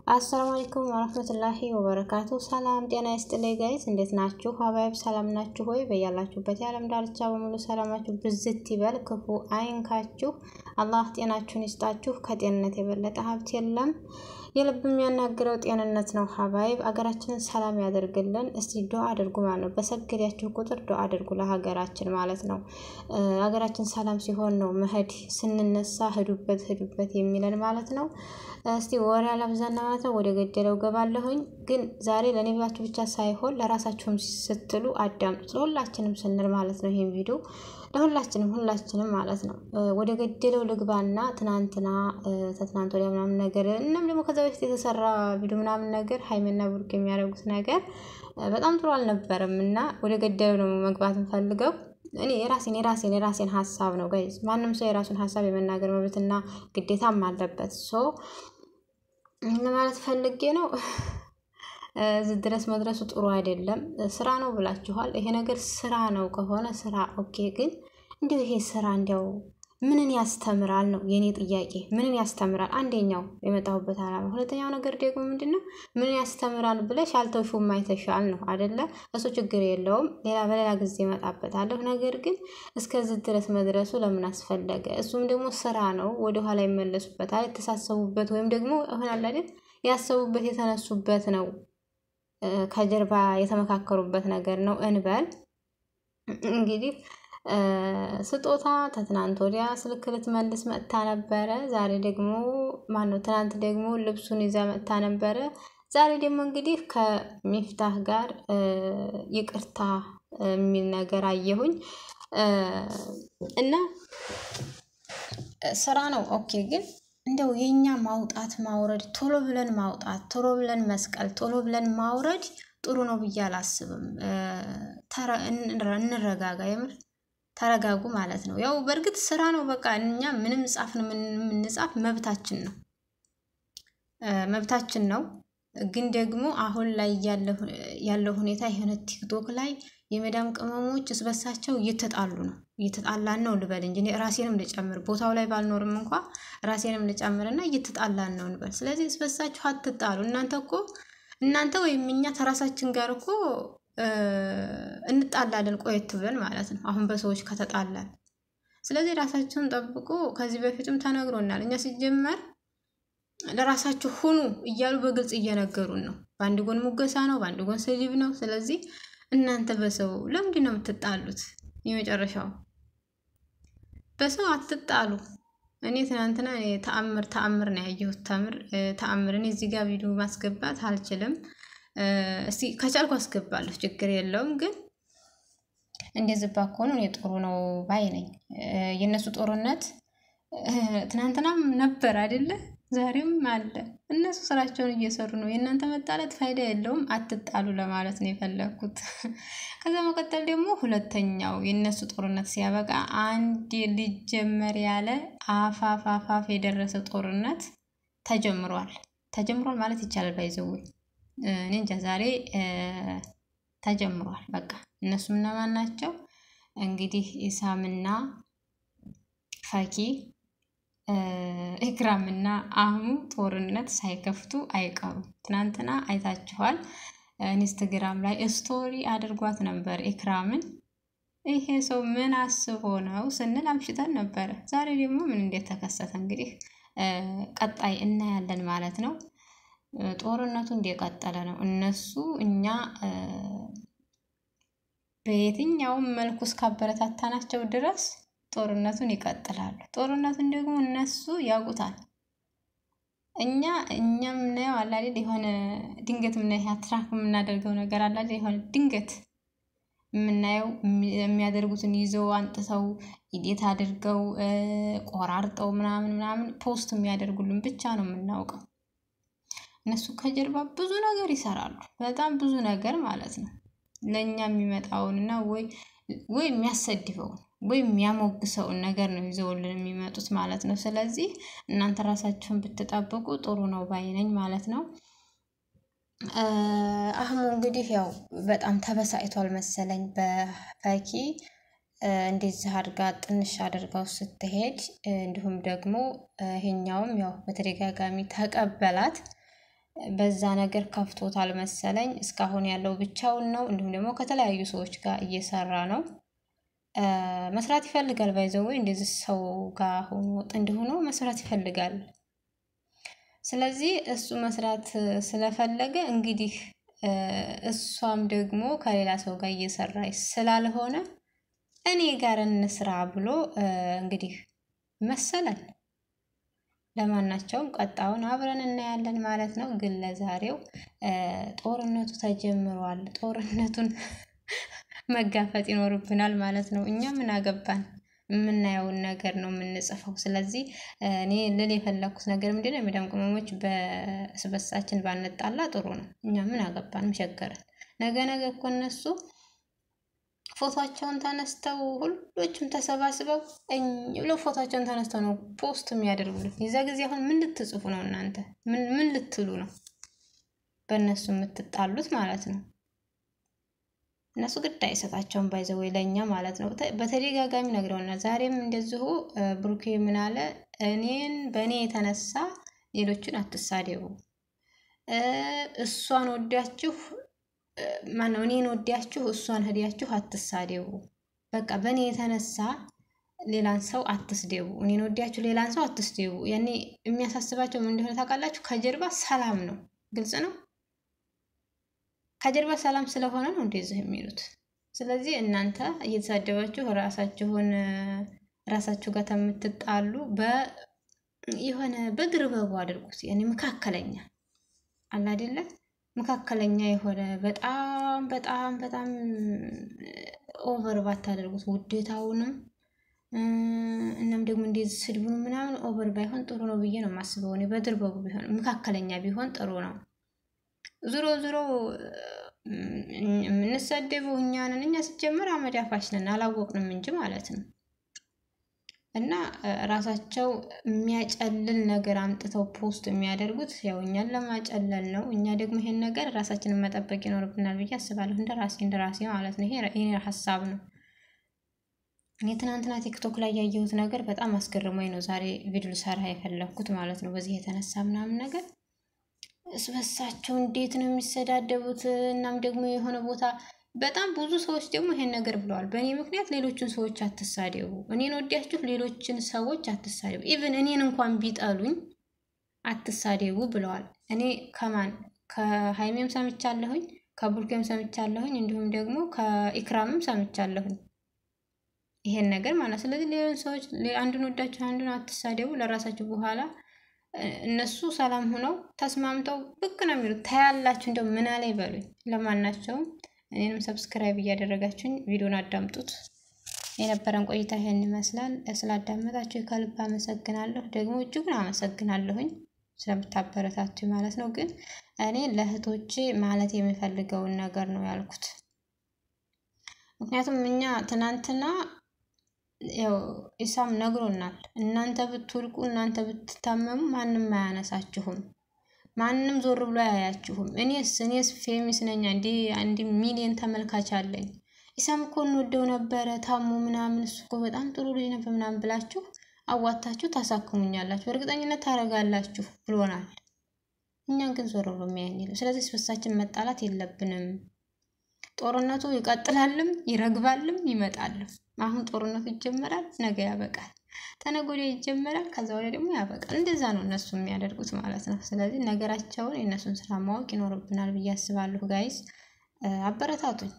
አሰላሙ አለይኩም ወራህመቱላሂ ወበረካቱ ሰላም ጤና ይስጥልኝ ጋይስ እንዴት ናችሁ ሀባይብ ሰላም ናችሁ ሆይ በያላችሁበት የዓለም ዳርቻ በሙሉ ሰላማችሁ ብዝት ይበል ክፉ አይንካችሁ አላህ ጤናችሁን ይስጣችሁ ከጤንነት የበለጠ ሀብት የለም የልብ የሚያናግረው ጤንነት ነው ሀባይብ አገራችንን ሰላም ያደርግልን እስቲ ዱአ አድርጉ ማለት ነው በሰገዳችሁ ቁጥር ዱአ አድርጉ ለሀገራችን ማለት ነው አገራችን ሰላም ሲሆን ነው መሄድ ስንነሳ ሄዱበት የሚለን ማለት ነው እስቲ ወሬ አላብዛና ማለት ነው ወደ ገደለው ገባለሁኝ ግን ዛሬ ለኔ ብላችሁ ብቻ ሳይሆን ለራሳችሁም ስትሉ አዳምጡ ለሁላችንም ስንል ማለት ነው ይሄን ቪዲዮ ለሁላችንም ማለት ነው ወደ ገደለው ልግባና ትናንትና ተትናንት ወዲያ ምናምን ነገር እናም ደግሞ ከዛ በፊት የተሰራ ቪዲዮ ምናምን ነገር ሃይመና ቡርክ የሚያደርጉት ነገር በጣም ጥሩ አልነበረምና ወደ ገደለው ነው መግባት እንፈልገው እኔ የራሴን ሐሳብ ነው ጋይስ ማንንም ሰው የራሱን ሐሳብ የመናገር መብትና ግዴታም አለበት ሶ ማለት ፈልጌ ነው እዚህ ድረስ መድረሱ ጥሩ አይደለም ስራ ነው ብላችኋል ይሄ ነገር ስራ ነው ከሆነ ስራ ኦኬ ግን እንዴ ይሄ ስራ እንደው ምንን ያስተምራል ነው የኔ ጥያቄ ምንን ያስተምራል አንደኛው የመጣሁበት አላማ ሁለተኛው ነገር ደግሞ ምንድነው ምንን ያስተምራል ብለሽ አልተውሹም አይተሻል ነው አይደለ እሱ ችግር የለውም በሌላ ጊዜ መጣበታለሁ ነገር ግን እስከዚህ ድረስ መድረሱ ለምን አስፈለገ እሱም ደግሞ ስራ ነው ወደ ኋላ ይመለሱበታል ተሳሰቡበት ወይም ደግሞ አሁን አለ አይደል ያሰቡበት የተነሱበት ነው ከጀርባ የተመካከሩበት ነገር ነው እንበል እንግዲህ ስጦታ ተትናንት ወዲያ ስልክ ልትመልስ መጥታ ነበር ዛሬ ደግሞ ማነው ትናንት ደግሞ ልብሱን ይዛ መጥታ ነበር ዛሬ ደግሞ እንግዲህ ከሚፍታህ ጋር ይቅርታ የሚል ነገር አየሁኝ እና ስራ ነው ኦኬ ግን እንደው የኛ ማውጣት ማውረድ ቶሎ ብለን ማውጣት ቶሎ ብለን መስቀል ቶሎ ብለን ማውረድ ጥሩ ነው ብዬ አላስብም እንረጋጋ የምር ተረጋጉ ማለት ነው ያው በርግጥ ስራ ነው በቃ እኛ ምንም ጻፍን ምንም እንጻፍ መብታችን ነው ግን ደግሞ አሁን ላይ ያለው ሁኔታ የሆነ ቲክቶክ ላይ የመዳም ቅመሞች እስበሳቸው እየተጣሉ ነው እየተጣላን ነው ልበል እንጂ ራሴንም ልጨምር ቦታው ላይ ባልኖርም እንኳን ራሴንም ልጨምርና እየተጣላን ነው ልበል ስለዚህ እስበሳችሁ አትጣሉ እናንተ ወይም እኛ ተራሳችን ጋር እኮ እንጣላለን ቆየት ብለን ማለት ነው አሁን በሰዎች ከተጣላን ስለዚህ ራሳችሁን ጠብቁ ከዚህ በፊትም ተነግሮናል እኛ ሲጀመር ለራሳችሁ ሁኑ እያሉ በግልጽ እየነገሩን ነው በአንድ ጎን ሙገሳ ነው በአንድ ጎን ስድብ ነው ስለዚህ እናንተ በሰው ለምንድን ነው የምትጣሉት የመጨረሻው በሰው አትጣሉ እኔ ትናንትና ተአምር ነው ያየሁት ተአምር እኔ እዚህ ጋር ቪዲዮ ማስገባት አልችልም እስቲ ከቻልኩ አስገባለሁ ችግር የለውም ግን እንደዚህ ባኮኑ እኔ ጥሩ ነው ባይ ነኝ የነሱ ጦርነት ትናንትናም ነበር አይደለ ዛሬም አለ እነሱ ስራቸውን እየሰሩ ነው የእናንተ መጣላት ፋይዳ የለውም አትጣሉ ለማለት ነው የፈለኩት ከዛ መቀጠል ደግሞ ሁለተኛው የነሱ ጦርነት ሲያበቃ አንድ ልጅ ጀመር ያለ አፋፋፋፍ የደረሰ ጦርነት ተጀምሯል ማለት ይቻላል ባይዘው እኔ እንጃ ዛሬ ተጀምሯል በቃ እነሱም ማን ናቸው እንግዲህ ኢሳምና ፈኪ ኢክራምና አህሙ ጦርነት ሳይከፍቱ አይቀሩም ትናንትና አይታችኋል ኢንስታግራም ላይ ስቶሪ አድርጓት ነበር ኢክራምን ይሄ ሰው ምን አስቦ ነው ስንል አምሽተን ነበር ዛሬ ደግሞ ምን እንዴት ተከሰተ እንግዲህ ቀጣይ እናያለን ማለት ነው ጦርነቱ እንደቀጠለ ነው እነሱ እኛ በየትኛው መልኩ እስካበረታታናቸው ድረስ ጦርነቱን ይቀጥላሉ ጦርነቱን ደግሞ እነሱ ያውቁታል እኛም ነው አለ አይደል የሆነ ድንገት ምን ያትራክ የምናደርገው ነገር አለ አይደል የሆነ ድንገት ምናየው የሚያደርጉትን ይዘው አንጥተው ኢዲት አድርገው ቆራርጠው ምናምን ፖስት የሚያደርጉልን ብቻ ነው የምናውቀው እነሱ ከጀርባ ብዙ ነገር ይሰራሉ በጣም ብዙ ነገር ማለት ነው ለኛ የሚመጣውና ወይ የሚያሰድፈው ወይ የሚያሞግሰው ነገር ነው ይዘውልን የሚመጡት ማለት ነው ስለዚህ እናንተ ራሳችሁን ብትጠብቁ ጥሩ ነው ባይነኝ ማለት ነው አህሙ እንግዲህ ያው በጣም ተበሳይቷል መሰለኝ በፈኪ እንደዚህ አድርጋ ጥንሽ አድርጋው ስትሄድ እንዲሁም ደግሞ ይሄኛውም ያው በተደጋጋሚ ተቀበላት በዛ ነገር ከፍቶታል መሰለኝ እስካሁን ያለው ብቻውን ነው እንዲሁም ደግሞ ከተለያዩ ሰዎች ጋር እየሰራ ነው መስራት ይፈልጋል ባይዘው እንደዚህ ሰው ጋር ሆኖ ጥንድ ሆኖ መስራት ይፈልጋል ስለዚህ እሱ መስራት ስለፈለገ እንግዲህ እሷም ደግሞ ከሌላ ሰው ጋር እየሰራች ስላልሆነ እኔ ጋር እንስራ ብሎ እንግዲህ መሰለን ለማናቸውም ቀጣውን አብረን እናያለን ማለት ነው ግን ለዛሬው ጦርነቱ ተጀምሯል ጦርነቱን መጋፈጥ ይኖርብናል ማለት ነው እኛ ምን አገባን ምናየው ነገር ነው ምንጽፈው ስለዚህ እኔ ለኔ የፈለኩት ነገር ምንድነው መዳም ቅመሞች በስበሳችን ባንጣላ ጥሩ ነው እኛ ምን አገባን መሸገረን ነገ እኮ እነሱ ፎቶአቸውን ተነስተው ሁሉም ተሰባስበው ብለው ፎቶአቸውን ተነስተው ነው ፖስት የሚያደርጉት የዛ ጊዜ አሁን ምን ልትጽፉ ነው እናንተ ምን ልትሉ ነው በእነሱ የምትጣሉት ማለት ነው እነሱ ግድ አይሰጣቸውም ባይዘው ለኛ ማለት ነው በተደጋጋሚ ነግረውና ዛሬም እንደዚሁ ብሩኬ ምን አለ በኔ የተነሳ ሌሎችን አትሳደቡ እሷን ወዲያችሁ ማነው እኔን ወዲያችሁ እሷን ሄዲያችሁ አትሳደቡ በቃ በኔ የተነሳ ሌላን ሰው አትስደቡ እኔን ወዲያችሁ ሌላን ሰው አትስደቡ ያኔ የሚያሳስባቸው ምን እንደሆነ ታውቃላችሁ ከጀርባ ሰላም ነው ግልጽ ነው ከጀርባ ሰላም ስለሆነ ነው እንደዚህ የሚሉት ስለዚህ እናንተ እየተሳደባችሁ ራሳችሁ ጋር ተምትጣሉ የሆነ በግርበቡ አድርጉት ያኔ መካከለኛ አለ አይደለ መካከለኛ የሆነ በጣም ኦቨር ባታደርጉት ውዴታውንም እናም ደግሞ እንደዚህ ስድቡን ምናምን ኦቨር ባይሆን ጥሩ ነው ብዬ ነው ማስበው እኔ በድርበቡ ቢሆን መካከለኛ ቢሆን ጥሩ ነው ዙሮ ምንሰደበው እኛ ሲጀመር አመዳፋሽ ነን አላወቅንም እንጂ ማለት ነው እና ራሳቸው የሚያጨልል ነገር አምጥተው ፖስት የሚያደርጉት ያው እኛን ለማጨለል ነው እኛ ደግሞ ይሄን ነገር ራሳችንን መጠበቅ ይኖርብናል ብዬ አስባለሁ እንደራሴ ማለት ነው ይሄ ሐሳብ ነው እኔ ትናንትና ቲክቶክ ላይ ያየሁት ነገር በጣም አስገርሞኝ ነው ዛሬ ቪዲዮ ሰራ የፈለኩት ማለት ነው በዚህ የተነሳ ምናምን ነገር እስበሳቸው እንዴት ነው የሚሰዳደቡት እናም ደግሞ የሆነ ቦታ በጣም ብዙ ሰዎች ደግሞ ይሄን ነገር ብለዋል በእኔ ምክንያት ሌሎችን ሰዎች አትሳደቡ እኔን ወዲያችሁ ሌሎችን ሰዎች አትሳደቡ ኢቭን እኔን እንኳን ቢጠሉኝ አትሳደቡ ብለዋል እኔ ከሃይሜም ሰምቻለሁኝ ከቡርኬም ሰምቻለሁኝ እንዲሁም ደግሞ ከኢክራምም ሰምቻለሁኝ ይሄን ነገር ማለት ስለዚህ ሌሎች ሰዎች አንዱን ወዳችሁ አንዱን አትሳደቡ ለራሳችሁ በኋላ እነሱ ሰላም ሆነው ተስማምተው ብቅ ነው የሚሉት ታያላችሁ እንደው ምን አለ ይበሉኝ ለማናቸውም እኔንም ሰብስክራይብ እያደረጋችሁኝ ቪዲዮን አዳምጡት የነበረን ቆይታ ይሄን ይመስላል ስላዳመጣችሁ ከልብ አመሰግናለሁ ደግሞ እጅጉን አመሰግናለሁኝ ስለምታበረታቱኝ ማለት ነው ግን እኔ ለእህቶቼ ማለት የምፈልገውን ነገር ነው ያልኩት ምክንያቱም እኛ ትናንትና ያው ኢሳም ነግሮናል እናንተ ብትወድቁ እናንተ ብትታመሙ ማንንም አያነሳችሁም ማንንም ዞር ብሎ አያያችሁም እኔስ ፌሚስ ነኝ አንድ ሚሊዮን ተመልካች አለኝ ኢሳም እኮ እንወደው ነበር ታሙ ምናምን እሱ እኮ በጣም ጥሩ ልጅ ነበር ምናምን ብላችሁ አዋጣችሁ ታሳክሙኛላችሁ በእርግጠኝነት ታረጋላችሁ ብሎናል እኛ ግን ዞር ብሎ የሚያየን ስለዚህ ስበሳችን መጣላት የለብንም ጦርነቱ ይቀጥላልም ይረግባልም ይመጣልም አሁን ጦርነቱ ይጀመራል ነገ ያበቃል ተነጎዴ ይጀመራል ከዛ ወዲያ ደግሞ ያበቃል እንደዛ ነው እነሱ የሚያደርጉት ማለት ነው ስለዚህ ነገራቸውን የነሱን ስራ ማወቅ ይኖርብናል ብዬ አስባለሁ ጋይስ አበረታቱኝ